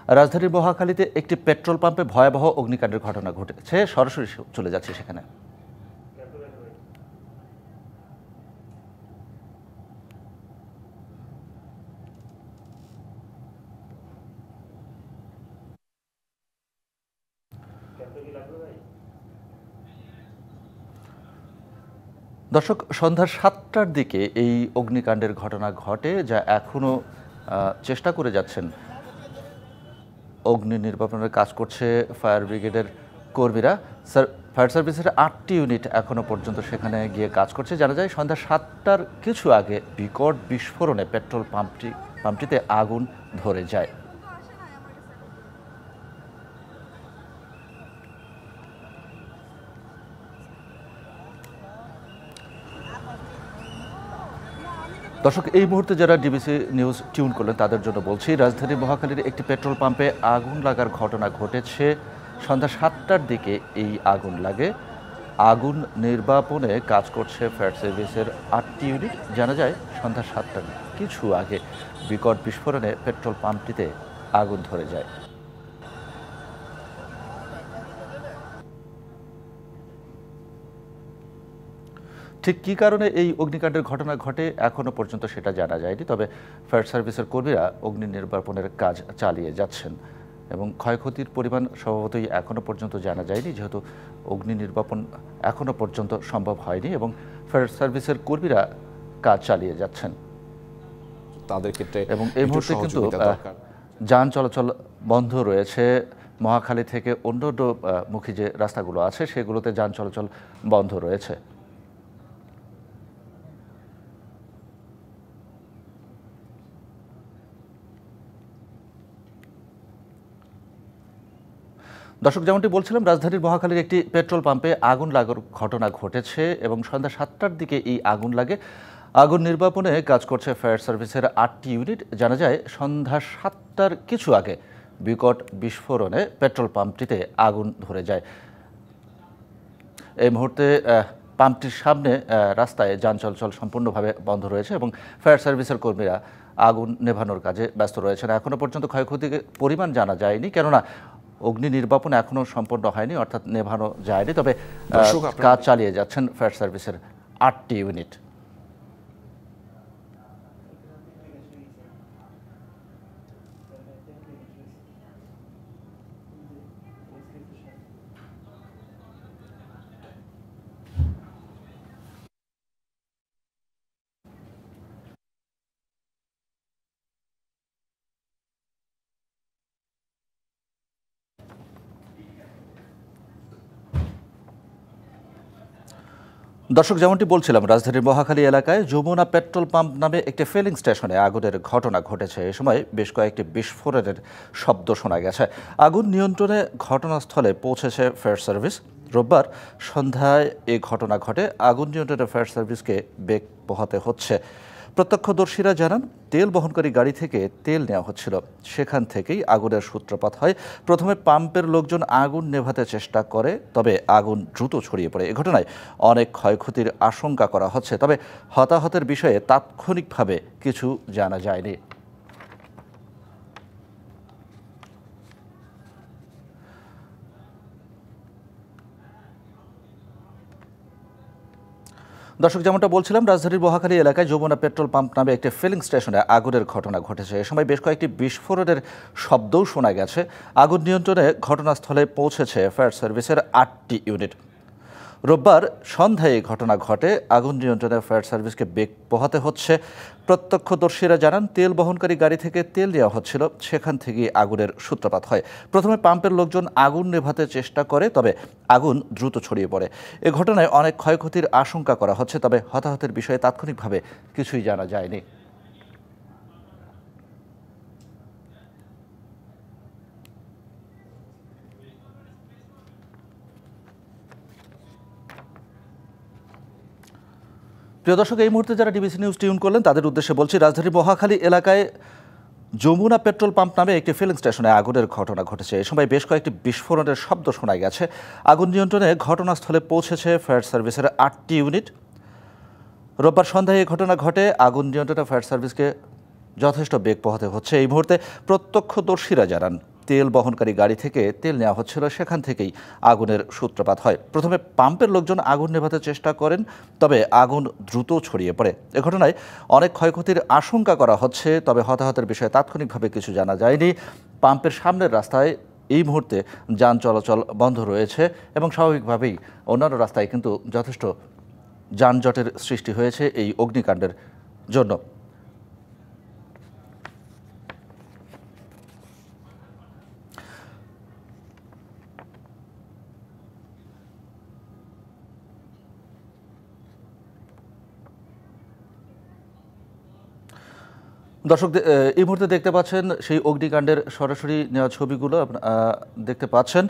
রাজধানীর মহাখালীতে একটি পেট্রোল পাম্পে ভয়াবহ অগ্নিকাণ্ডের ঘটনা ঘটেছে। সরাসরি চলে যাচ্ছে সেখানে। দর্শক, সন্ধ্যা ৭টার দিকে এই অগ্নিকাণ্ডের ঘটনা ঘটে, যা এখনো চেষ্টা করে যাচ্ছেন অগ্নি নির্বাপনের কাজ করছে ফায়ার ব্রিগেডের কর্মীরা। ফায়ার সার্ভিসের ৮টি ইউনিট এখনো পর্যন্ত সেখানে গিয়ে কাজ করছে। জানা যায় সন্ধ্যা ৭টার কিছু আগে বিকট বিস্ফোরণে পেট্রোল পাম্পটিতে আগুন ধরে যায়। দর্শক, এই মুহূর্তে যারা ডিবিসি নিউজ টিউন করলেন তাদের জন্য বলছি, রাজধানী মহাখালীর একটি পেট্রোল পাম্পে আগুন লাগার ঘটনা ঘটেছে। সন্ধ্যা ৭টার দিকে এই আগুন লাগে। আগুন নির্বাপনে কাজ করছে ফায়ার সার্ভিসের ৮টি ইউনিট। জানা যায় সন্ধ্যা ৭টার কিছু আগে বিকট বিস্ফোরণে পেট্রোল পাম্পটিতে আগুন ধরে যায়। ঠিক কী কারণে এই অগ্নিকাণ্ডের ঘটনা ঘটে এখনও পর্যন্ত সেটা জানা যায়নি। তবে ফায়ার সার্ভিসের কর্মীরা অগ্নি নির্বাপনের কাজ চালিয়ে যাচ্ছেন এবং ক্ষয়ক্ষতির পরিমাণ স্বভাবতই এখনও পর্যন্ত জানা যায়নি, যেহেতু অগ্নি নির্বাপন এখনও পর্যন্ত সম্ভব হয়নি এবং ফায়ার সার্ভিসের কর্মীরা কাজ চালিয়ে যাচ্ছেন তাদের ক্ষেত্রে। এবং এই মুহূর্তে কিন্তু যান চলাচল বন্ধ রয়েছে। মহাখালী থেকে অন্য মুখী যে রাস্তাগুলো আছে সেগুলোতে যান চলাচল বন্ধ রয়েছে। দর্শক, যেমনটি বলছিলাম, রাজধানীর মহাখালীর একটি পেট্রোল পাম্পে আগুন লাগার ঘটনা ঘটেছে এবং সন্ধ্যা ৭টার দিকে এই আগুন লাগে। আগুন নির্বাপনে কাজ করছে ফায়ার সার্ভিসের ৮টি ইউনিট। জানা যায় সন্ধ্যা ৭টার কিছু আগে বিকট বিস্ফোরণে পেট্রোল পাম্পটিতে আগুন ধরে যায়। এই মুহূর্তে পাম্পটির সামনে রাস্তায় যান চলাচল সম্পূর্ণভাবে বন্ধ রয়েছে এবং ফায়ার সার্ভিসের কর্মীরা আগুন নেভানোর কাজে ব্যস্ত রয়েছেন। এখনও পর্যন্ত ক্ষয়ক্ষতির পরিমাণ জানা যায়নি, কেননা অগ্নি নির্বাপন এখনও সম্পন্ন হয়নি, অর্থাৎ নেভানো যায়নি। তবে কাজ চালিয়ে যাচ্ছেন ফায়ার সার্ভিসের ৮টি ইউনিট। দর্শক, যেমনটি বলছিলাম, রাজধানীর মহাখালী এলাকায় যমুনা পেট্রোল পাম্প নামে একটি ফিলিং স্টেশনে আগুনের ঘটনা ঘটেছে। এ সময় বেশ কয়েকটি বিস্ফোরণের শব্দ শোনা গেছে। আগুন নিয়ন্ত্রণে ঘটনাস্থলে পৌঁছেছে ফায়ার সার্ভিস। রোববার সন্ধ্যায় এই ঘটনা ঘটে। আগুন নিয়ন্ত্রণে ফায়ার সার্ভিসকে বেগ পোহাতে হচ্ছে। প্রত্যক্ষদর্শীরা জানান, তেল বহনকারী গাড়ি থেকে তেল নেওয়া হচ্ছিল, সেখান থেকেই আগুনের সূত্রপাত হয়। প্রথমে পাম্পের লোকজন আগুন নেভাতে চেষ্টা করে, তবে আগুন দ্রুত ছড়িয়ে পড়ে। এ ঘটনায় অনেক ক্ষয়ক্ষতির আশঙ্কা করা হচ্ছে, তবে হতাহতের বিষয়ে তাৎক্ষণিকভাবে কিছু জানা যায়নি। দর্শক, যেমনটা বলছিলাম, রাজধানীর মহাখালী এলাকায় যমুনা পেট্রোল পাম্প নামে একটি ফিলিং স্টেশনে আগুনের ঘটনা ঘটেছে। এ সময় বেশ কয়েকটি বিস্ফোরণের শব্দও শোনা গেছে। আগুন নিয়ন্ত্রণে ঘটনাস্থলে পৌঁছেছে ফায়ার সার্ভিসের ৮টি ইউনিট। রোববার সন্ধ্যায় এই ঘটনা ঘটে। আগুন নিয়ন্ত্রণে ফায়ার সার্ভিসকে বেগ পোহাতে হচ্ছে। প্রত্যক্ষদর্শীরা জানান, তেল বহনকারী গাড়ি থেকে তেল নেওয়া হচ্ছিল, সেখান থেকেই আগুনের সূত্রপাত হয়। প্রথমে পাম্পের লোকজন আগুন নেভাতে চেষ্টা করে, তবে আগুন দ্রুত ছড়িয়ে পড়ে। এ ঘটনায় অনেক ক্ষয়ক্ষতির আশঙ্কা করা হচ্ছে, তবে হতাহতের বিষয়ে তাৎক্ষণিকভাবে কিছুই জানা যায়নি। প্রিয় দর্শক, এই মুহূর্তে যারা ডিবিসি নিউজ টিউন করলেন তাদের উদ্দেশ্যে বলছি, রাজধানীর মহাখালী এলাকায় যমুনা পেট্রোল পাম্প নামে একটি ফিলিং স্টেশনে আগুনের ঘটনা ঘটেছে। এ সময় বেশ কয়েকটি বিস্ফোরণের শব্দ শোনা গেছে। আগুন নিয়ন্ত্রণে ঘটনাস্থলে পৌঁছেছে ফায়ার সার্ভিসের ৮টি ইউনিট। রোববার সন্ধ্যায় এই ঘটনা ঘটে। আগুন নিয়ন্ত্রণে ফায়ার সার্ভিসকে যথেষ্ট বেগ পোহাতে হচ্ছে। এই মুহূর্তে প্রত্যক্ষদর্শীরা জানান, তেল বহনকারী গাড়ি থেকে তেল নেওয়া হচ্ছিল, সেখান থেকেই আগুনের সূত্রপাত হয়। প্রথমে পাম্পের লোকজন আগুন নেভাতে চেষ্টা করেন, তবে আগুন দ্রুত ছড়িয়ে পড়ে। এ ঘটনায় অনেক ক্ষয়ক্ষতির আশঙ্কা করা হচ্ছে, তবে হতাহতের বিষয়ে তাৎক্ষণিকভাবে কিছু জানা যায়নি। পাম্পের সামনের রাস্তায় এই মুহূর্তে যান চলাচল বন্ধ রয়েছে এবং স্বাভাবিকভাবেই অন্যান্য রাস্তায় কিন্তু যথেষ্ট যানজটের সৃষ্টি হয়েছে এই অগ্নিকাণ্ডের জন্য। দর্শক এই মুহূর্তে দেখতে পাচ্ছেন সেই অগ্নিকাণ্ডের সরাসরি নেওয়া ছবিগুলো দেখতে পাচ্ছেন।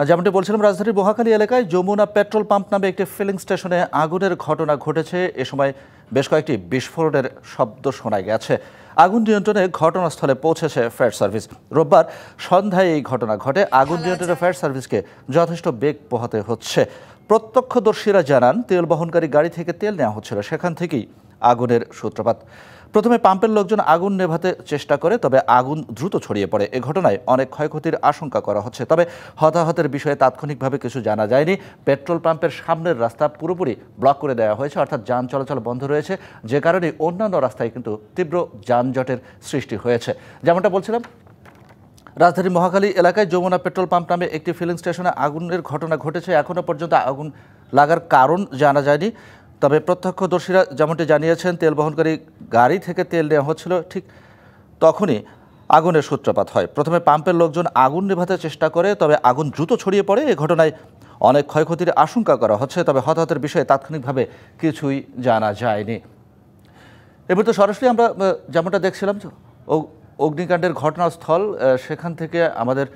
যেমনটি বলছিলাম, রাজধানীর মহাখালী এলাকায় যমুনা পেট্রোল পাম্প নামে একটি ফিলিং স্টেশনে আগুনের ঘটনা ঘটেছে। এ সময় বেশ কয়েকটি বিস্ফোরণের শব্দ শোনা গেছে। আগুন নিয়ন্ত্রণে ঘটনাস্থলে পৌঁছেছে ফায়ার সার্ভিস। রোববার সন্ধ্যায় এই ঘটনা ঘটে। আগুন নিয়ন্ত্রণে ফায়ার সার্ভিসকে যথেষ্ট বেগ পোহাতে হচ্ছে। প্রত্যক্ষদর্শীরা জানান, তেল বহনকারী গাড়ি থেকে তেল নেওয়া হচ্ছিল, সেখান থেকেই আগুনের সূত্রপাত। প্রথমে পাম্পের লোকজন আগুন নেভাতে চেষ্টা করে, তবে আগুন দ্রুত ছড়িয়ে পড়ে। এ ঘটনায় অনেক ক্ষয়ক্ষতির আশঙ্কা করা হচ্ছে, তবে হতাহতের বিষয়ে তাৎক্ষণিকভাবে কিছু জানা যায়নি। পেট্রোল পাম্পের সামনের রাস্তা পুরোপুরি ব্লক করে দেওয়া হয়েছে, অর্থাৎ যান চলাচল বন্ধ রয়েছে, যে কারণে অন্যান্য রাস্তায় কিন্তু তীব্র যানজটের সৃষ্টি হয়েছে। যেমনটা বলছিলাম, রাজধানীর মহাখালী এলাকায় যমুনা পেট্রোল পাম্প নামে একটি ফিলিং স্টেশনে আগুনের ঘটনা ঘটেছে। এখনও পর্যন্ত আগুন লাগার কারণ জানা যায়নি, তবে প্রত্যক্ষদর্শীরা যেমনটি জানিয়েছেন, তেল বহনকারী গাড়ি থেকে তেল নেওয়া হচ্ছিল, ঠিক তখনই আগুনের সূত্রপাত হয়। প্রথমে পাম্পের লোকজন আগুন নেভাতে চেষ্টা করে, তবে আগুন দ্রুত ছড়িয়ে পড়ে। এ ঘটনায় অনেক ক্ষয়ক্ষতির আশঙ্কা করা হচ্ছে, তবে হতাহতের বিষয়ে তাৎক্ষণিকভাবে কিছুই জানা যায়নি। এবার তো সরাসরি আমরা যেমনটা দেখছিলাম অগ্নিকাণ্ডের ঘটনাস্থল, সেখান থেকে আমাদের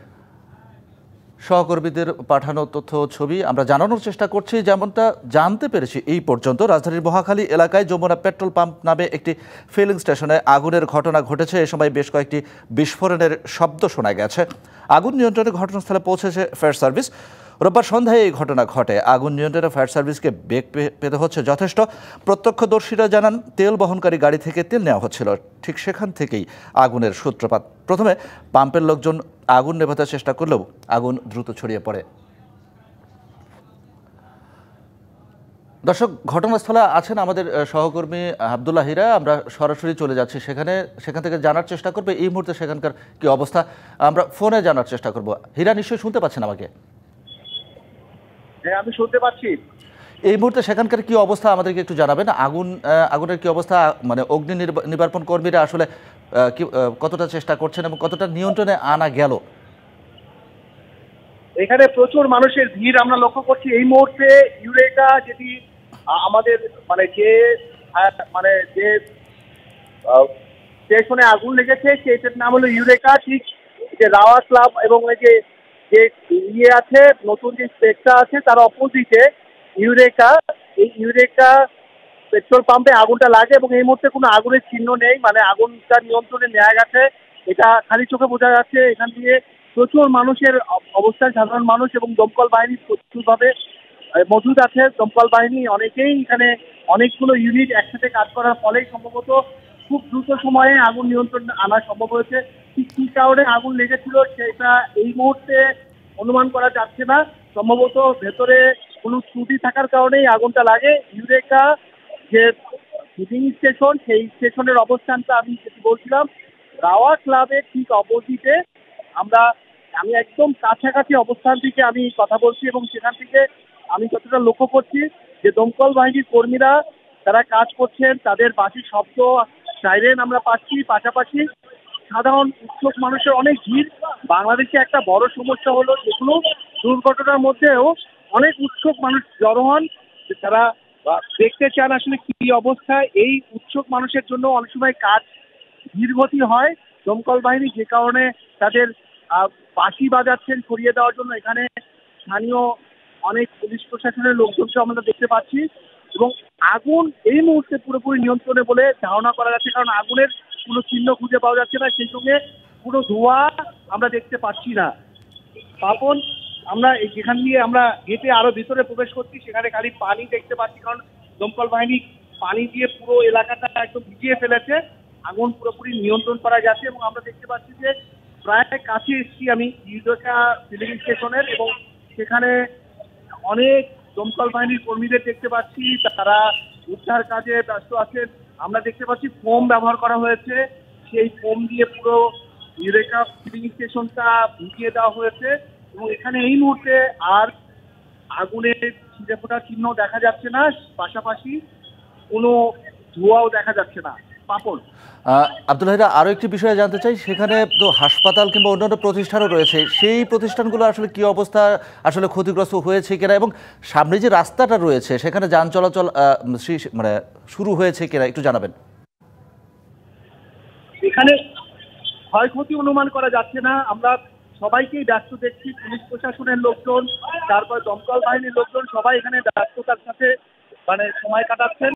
সহকর্মীদের পাঠানো তথ্য ছবি আমরা জানানোর চেষ্টা করছি। যেমনটা জানতে পেরেছি এই পর্যন্ত, রাজধানীর মহাখালী এলাকায় যমুনা পেট্রোল পাম্প নামে একটি ফিলিং স্টেশনে আগুনের ঘটনা ঘটেছে। এ সময় বেশ কয়েকটি বিস্ফোরণের শব্দ শোনা গেছে। আগুন নিয়ন্ত্রণে ঘটনাস্থলে পৌঁছেছে ফায়ার সার্ভিস। রোববার সন্ধ্যায় এই ঘটনা ঘটে। আগুন নিয়ন্ত্রণে ফায়ার সার্ভিসকে বেগ পেতে হচ্ছে যথেষ্ট। প্রত্যক্ষদর্শীরা জানান, তেল বহনকারী গাড়ি থেকে তেল নেওয়া হচ্ছিল, ঠিক সেখান থেকেই আগুনের সূত্রপাত। প্রথমে পাম্পের লোকজন আগুন নেভাতে চেষ্টা করলেও আগুন দ্রুত ছড়িয়ে পড়ে। দর্শক, ঘটনাস্থলে আছেন আমাদের সহকর্মী আব্দুল্লাহ হীরা। আমরা সরাসরি চলে যাচ্ছি সেখান থেকে জানার চেষ্টা করবো এই মুহূর্তে সেখানকার কি অবস্থা। আমরা ফোনে জানার চেষ্টা করব। হীরা, নিশ্চয়ই শুনতে পাচ্ছেন আমাকে? হ্যাঁ, আমি শুনতে পাচ্ছি। এই মুহূর্তে সেখানকার কি অবস্থা আমাদেরকে একটু জানাবেন। আগুনের কি অবস্থা, মানে অগ্নি নির্বাপন কর্মীরা আসলে কতটা চেষ্টা করছেন এবং কতটা নিয়ন্ত্রণে আনা গেল? এখানে প্রচুর মানুষের ভিড় আমরা লক্ষ্য করছি এই মুহূর্তে। ইউরেকা যেটি আমাদের যে স্টেশনে আগুন লেগেছে সেটার নাম হলো ইউরেকা। ঠিক যে রাওয়া ক্লাব এবং যে আছে নতুন যে স্পেকটা আছে তার অপোজিটে ইউরেকা। এই ইউরেকা পেট্রোল পাম্পে আগুনটা লাগে এবং এই মুহূর্তে কোনো আগুনের চিহ্ন নেই, মানে আগুনটা নিয়ন্ত্রণে নেওয়া গেছে, এটা খালি চোখে বোঝা যাচ্ছে। এখান দিয়ে প্রচুর মানুষের অবস্থান, সাধারণ মানুষ এবং দমকল বাহিনী প্রচুরভাবে মজুদ আছে। দমকল বাহিনী অনেকেই এখানে, অনেকগুলো ইউনিট একসাথে কাজ করার ফলেই সম্ভবত খুব দ্রুত সময়ে আগুন নিয়ন্ত্রণ আনা সম্ভব হয়েছে। ঠিক কী কারণে আগুন লেগেছিল সেটা এই মুহূর্তে অনুমান করা যাচ্ছে না। সম্ভবত ভেতরে কোনো ত্রুটি থাকার কারণেই আগুনটা লাগে। ইউরেকা যে ফিলিং স্টেশন, সেই স্টেশনের অবস্থানটা আমি যেটি বলছিলাম, রাওয়া ক্লাবের ঠিক অপোজিটে। আমি একদম কাছাকাছি অবস্থান থেকে আমি কথা বলছি এবং সেখান থেকে আমি যতটা লক্ষ্য করছি যে দমকল বাহিনীর কর্মীরা তারা কাজ করছেন, তাদের বাঁশির শব্দ, সাইরেন আমরা পাচ্ছি। পাশাপাশি সাধারণ উৎসুক মানুষের অনেক ভিড়। বাংলাদেশে একটা বড় সমস্যা হলো যেগুলো দুর্ঘটনার মধ্যেও অনেক উৎসুক মানুষ জড়ো হন, তারা দেখতে চান আসলে কি অবস্থায়। এই উৎসুক মানুষের জন্য অনেক সময় কাজ ধীরগতি হয়। দমকল বাহিনী যে কারণে তাদের বাঁশি বাজাচ্ছেন সরিয়ে দেওয়ার জন্য। এখানে স্থানীয় অনেক পুলিশ প্রশাসনের লোকজনকে আমরা দেখতে পাচ্ছি এবং আগুন এই মুহূর্তে পুরোপুরি নিয়ন্ত্রণে বলে ধারণা করা যাচ্ছে, কারণ আগুনের কোনো চিহ্ন খুঁজে পাওয়া যাচ্ছে না, সেই সঙ্গে পুরো ধোঁয়া আমরা দেখতে পাচ্ছি না। পাপন, আমরা যেখান দিয়ে আমরা হেঁটে আরো ভিতরে প্রবেশ করছি সেখানে খালি পানি দেখতে পাচ্ছি, কারণ দমকল বাহিনী পানি দিয়ে পুরো এলাকাটা একদম ভিজিয়ে ফেলেছে। আগুন পুরোপুরি নিয়ন্ত্রণ করা যাচ্ছে এবং আমরা দেখতে পাচ্ছি যে প্রায় কাছে এসেছি আমি ইউরেকা ফিলিং স্টেশনের, এবং সেখানে অনেক দমকল বাহিনীর কর্মীদের দেখতে পাচ্ছি, তারা উদ্ধার কাজে ব্যস্ত আছেন। আমরা দেখতে পাচ্ছি ফোম ব্যবহার করা হয়েছে, সেই ফোম দিয়ে পুরো ইউরেকা ফিলিং স্টেশনটা ভিজিয়ে দেওয়া হয়েছে, এবং এখানে এই মুহূর্তে আর আগুনের ছিটে ফোটার চিহ্ন দেখা যাচ্ছে না, পাশাপাশি কোনো ধোঁয়াও দেখা যাচ্ছে না। পাপড় আব্দুল হাইরা, আরও একটি বিষয়ে জানতে চাই, সেখানে তো হাসপাতাল কিংবা অন্যান্য প্রতিষ্ঠানও রয়েছে, সেই প্রতিষ্ঠানগুলো আসলে কি অবস্থা, আসলে ক্ষতিগ্রস্ত হয়েছে কিনা, এবং সামনে যে রাস্তাটা রয়েছে সেখানে যান চলাচল মানে শুরু হয়েছে কিনা একটু জানাবেন। এখানে ক্ষয়ক্ষতি অনুমান করা যাচ্ছে না, আমরা সবাইকেই ব্যস্ত দেখছি, পুলিশ প্রশাসনের লোকজন, তারপর দমকল বাহিনীর লোকজন সবাই এখানে ব্যস্ততার সাথে সময় কাটাচ্ছেন।